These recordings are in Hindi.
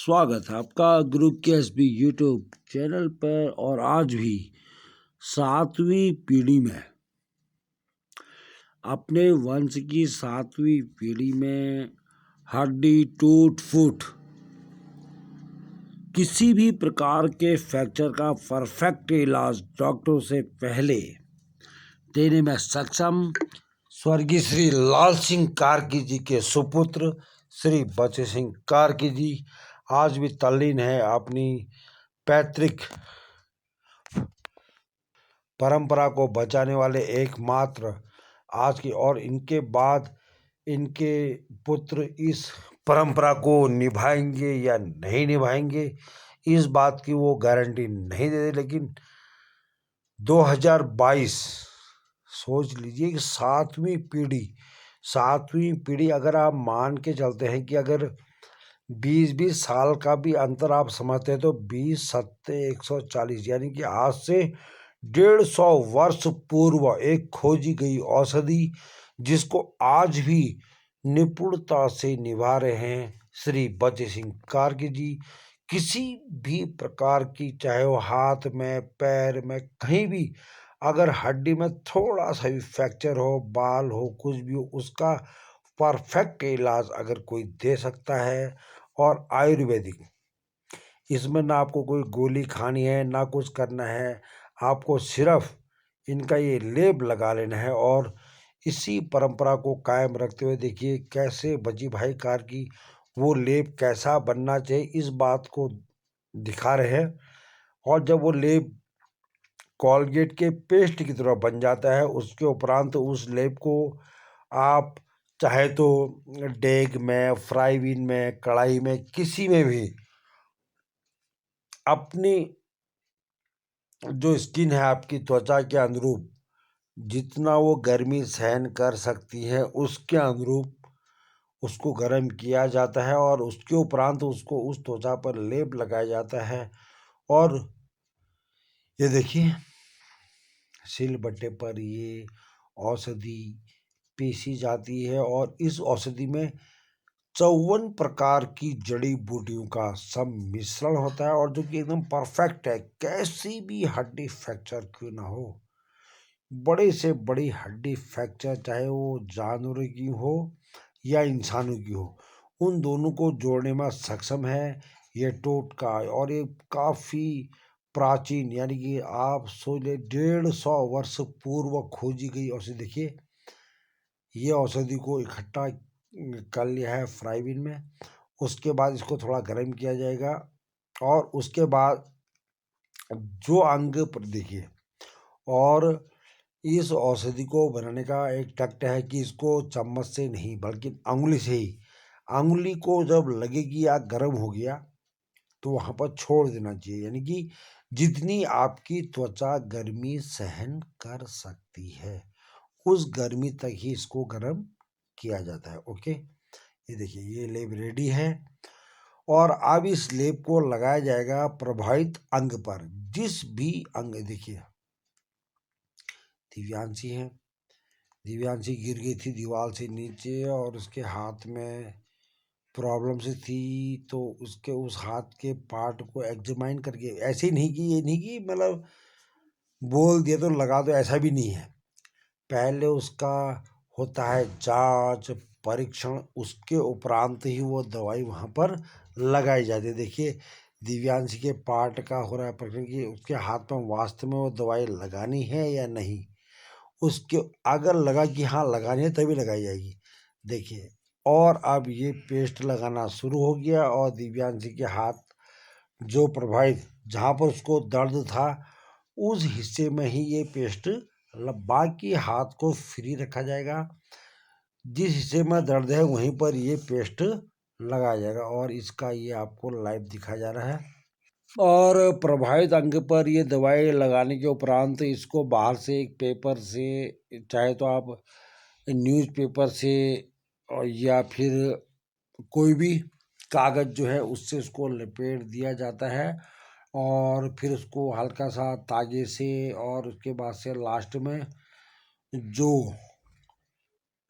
स्वागत है आपका गुरु के एसबी यूट्यूब चैनल पर। और आज भी 7वीं पीढ़ी में अपने वंश की 7वीं पीढ़ी में हड्डी टूट फूट किसी भी प्रकार के फ्रैक्चर का परफेक्ट इलाज डॉक्टरों से पहले देने में सक्षम स्वर्गीय श्री लाल सिंह कार्की जी के सुपुत्र श्री बचे सिंह कार्की जी आज भी तल्लीन है अपनी पैतृक परंपरा को बचाने वाले एकमात्र आज की। और इनके बाद इनके पुत्र इस परंपरा को निभाएंगे या नहीं निभाएंगे इस बात की वो गारंटी नहीं देते। लेकिन 2022 सोच लीजिए कि 7वीं पीढ़ी अगर आप मान के चलते हैं कि अगर 20 साल का भी अंतर आप समझते हैं तो 20 सत्ते 140 यानी कि आज से 150 वर्ष पूर्व एक खोजी गई औषधि जिसको आज भी निपुणता से निभा रहे हैं श्री बचे सिंह कार्की जी। किसी भी प्रकार की चाहे वो हाथ में पैर में कहीं भी अगर हड्डी में थोड़ा सा भी फ्रैक्चर हो बाल हो कुछ भी हो उसका परफेक्ट इलाज अगर कोई दे सकता है। और आयुर्वेदिक इसमें ना आपको कोई गोली खानी है ना कुछ करना है, आपको सिर्फ इनका ये लेप लगा लेना है। और इसी परंपरा को कायम रखते हुए देखिए कैसे बची भाई कार्की वो लेप कैसा बनना चाहिए इस बात को दिखा रहे हैं। और जब वो लेप कोलगेट के पेस्ट की तरह बन जाता है उसके उपरांत उस लेप को आप चाहे तो डेग में फ्राई बीन में कढ़ाई में किसी में भी अपनी जो स्किन है आपकी त्वचा के अनुरूप जितना वो गर्मी सहन कर सकती है उसके अनुरूप उसको गर्म किया जाता है और उसके उपरांत उसको उस त्वचा पर लेप लगाया जाता है। और ये देखिए सिलबट्टे पर ये औषधि पीसी जाती है और इस औषधि में 54 प्रकार की जड़ी बूटियों का सम्मिश्रण होता है और जो कि एकदम परफेक्ट है। कैसी भी हड्डी फ्रैक्चर क्यों ना हो, बड़े से बड़ी हड्डी फ्रैक्चर चाहे वो जानवरों की हो या इंसानों की हो उन दोनों को जोड़ने में सक्षम है ये टोटका। और ये काफ़ी प्राचीन यानी कि आप सोच ले 150 वर्ष पूर्व खोजी गई औषधि। देखिए ये औषधि को इकट्ठा कर लिया है फ्राई बीन में, उसके बाद इसको थोड़ा गर्म किया जाएगा और उसके बाद जो अंग पर देखिए। और इस औषधि को बनाने का एक टक्ट है कि इसको चम्मच से नहीं बल्कि अंगुली से ही, अंगुली को जब लगेगी या गर्म हो गया तो वहाँ पर छोड़ देना चाहिए। यानी कि जितनी आपकी त्वचा गर्मी सहन कर सकती है उस गर्मी तक ही इसको गर्म किया जाता है। ओके, ये देखिए ये लेप रेडी है और अब इस लेप को लगाया जाएगा प्रभावित अंग पर। जिस भी अंग देखिए दिव्यांशी है, दिव्यांशी गिर गई थी दीवार से नीचे और उसके हाथ में प्रॉब्लम से थी तो उसके उस हाथ के पार्ट को एग्जामाइन करके ऐसे ही नहीं कि ये नहीं कि मतलब बोल दिया तो लगा दो, ऐसा भी नहीं है। पहले उसका होता है जांच परीक्षण, उसके उपरांत ही वो दवाई वहाँ पर लगाई जाती है। देखिए दिव्यांशी के पार्ट का हो रहा है परीक्षण कि उसके हाथ में वास्तव में वो दवाई लगानी है या नहीं। उसके अगर लगा कि हाँ लगानी है तभी लगाई जाएगी। देखिए और अब ये पेस्ट लगाना शुरू हो गया और दिव्यांशी के हाथ जो प्रभावित जहाँ पर उसको दर्द था उस हिस्से में ही ये पेस्ट बाकी हाथ को फ्री रखा जाएगा, जिस हिस्से में दर्द है वहीं पर ये पेस्ट लगाया जाएगा। और इसका ये आपको लाइव दिखाया जा रहा है। और प्रभावित अंग पर ये दवाई लगाने के उपरांत इसको बाहर से एक पेपर से चाहे तो आप न्यूज़पेपर से और या फिर कोई भी कागज़ जो है उससे उसको लपेट दिया जाता है और फिर उसको हल्का सा तागे से और उसके बाद से लास्ट में जो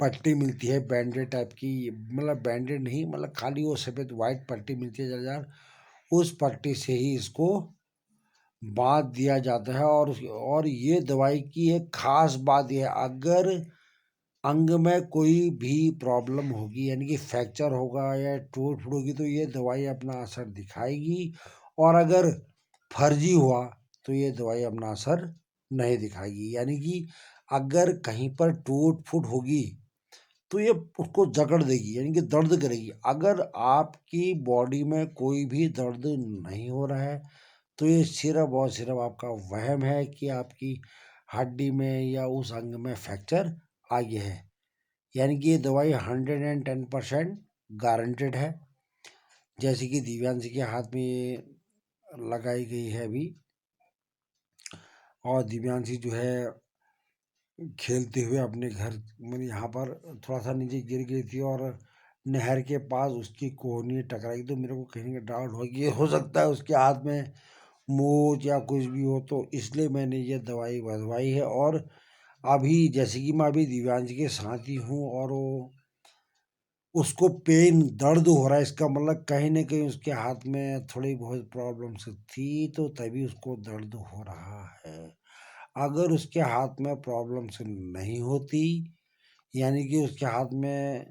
पट्टी मिलती है बैंडेड टाइप की, मतलब बैंडेड नहीं, मतलब खाली वो सफ़ेद वाइट पट्टी मिलती है जालीदार, उस पट्टी से ही इसको बांध दिया जाता है। और ये दवाई की एक खास बात यह है, अगर अंग में कोई भी प्रॉब्लम होगी, यानी कि फ्रैक्चर होगा या टूट फूट होगी, तो ये दवाई अपना असर दिखाएगी। और अगर फर्जी हुआ तो ये दवाई अपना असर नहीं दिखाएगी। यानी कि अगर कहीं पर टूट फूट होगी तो ये उसको जकड़ देगी, यानी कि दर्द करेगी। अगर आपकी बॉडी में कोई भी दर्द नहीं हो रहा है तो ये सिर्फ और सिर्फ आपका वहम है कि आपकी हड्डी में या उस अंग में फ्रैक्चर आ गया है। यानी कि ये दवाई 110% गारंटेड है। जैसे कि दिव्यांशी के हाथ में ये लगाई गई है अभी, और दिव्यांशी जो है खेलते हुए अपने घर, मतलब यहाँ पर थोड़ा सा नीचे गिर गई थी और नहर के पास उसकी कोहनी टकराई। तो मेरे को कहीं का डाउट हो कि ये हो सकता है उसके हाथ में मोच या कुछ भी हो, तो इसलिए मैंने ये दवाई बनवाई है। और अभी जैसे कि मैं अभी दिव्यांश के साथ ही हूँ और वो उसको पेन दर्द हो रहा है, इसका मतलब कहीं ना कहीं उसके हाथ में थोड़ी बहुत प्रॉब्लम्स थी, तो तभी उसको दर्द हो रहा है। अगर उसके हाथ में प्रॉब्लम्स नहीं होती, यानी कि उसके हाथ में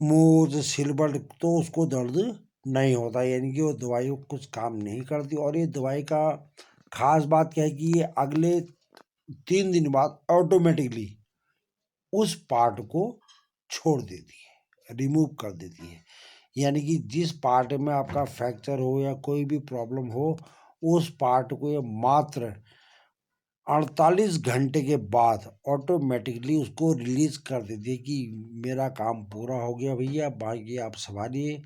मोच सिलबट, तो उसको दर्द नहीं होता, यानी कि वो दवाई कुछ काम नहीं करती। और ये दवाई का खास बात क्या है कि ये अगले 3 दिन बाद ऑटोमेटिकली उस पार्ट को छोड़ देती है, रिमूव कर देती है। यानी कि जिस पार्ट में आपका फ्रैक्चर हो या कोई भी प्रॉब्लम हो, उस पार्ट को ये मात्र 48 घंटे के बाद ऑटोमेटिकली उसको रिलीज कर देती है कि मेरा काम पूरा हो गया भैया, बाकी आप संभालिए।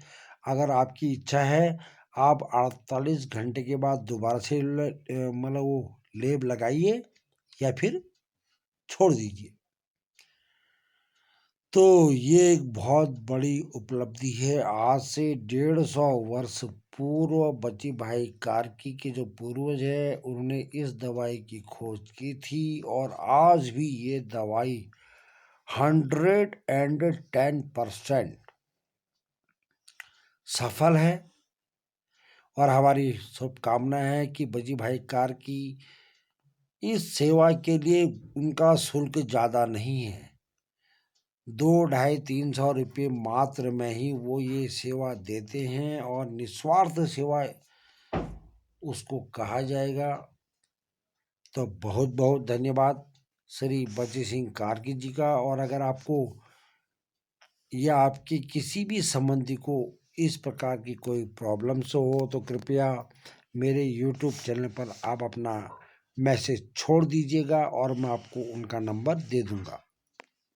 अगर आपकी इच्छा है, आप 48 घंटे के बाद दोबारा से मतलब वो लेप लगाइए या फिर छोड़ दीजिए। तो ये एक बहुत बड़ी उपलब्धि है। आज से 150 वर्ष पूर्व बची भाई कार्की के जो पूर्वज है, उन्होंने इस दवाई की खोज की थी, और आज भी ये दवाई 110% सफल है। और हमारी शुभकामना है कि बजी भाई कार्की इस सेवा के लिए उनका शुल्क ज़्यादा नहीं है, 200-250-300 रुपये मात्र में ही वो ये सेवा देते हैं, और निस्वार्थ सेवा उसको कहा जाएगा। तो बहुत बहुत धन्यवाद श्री बची सिंह कार्की जी का। और अगर आपको या आपके किसी भी संबंधी को इस प्रकार की कोई प्रॉब्लम्स हो, तो कृपया मेरे यूट्यूब चैनल पर आप अपना मैसेज छोड़ दीजिएगा और मैं आपको उनका नंबर दे दूंगा।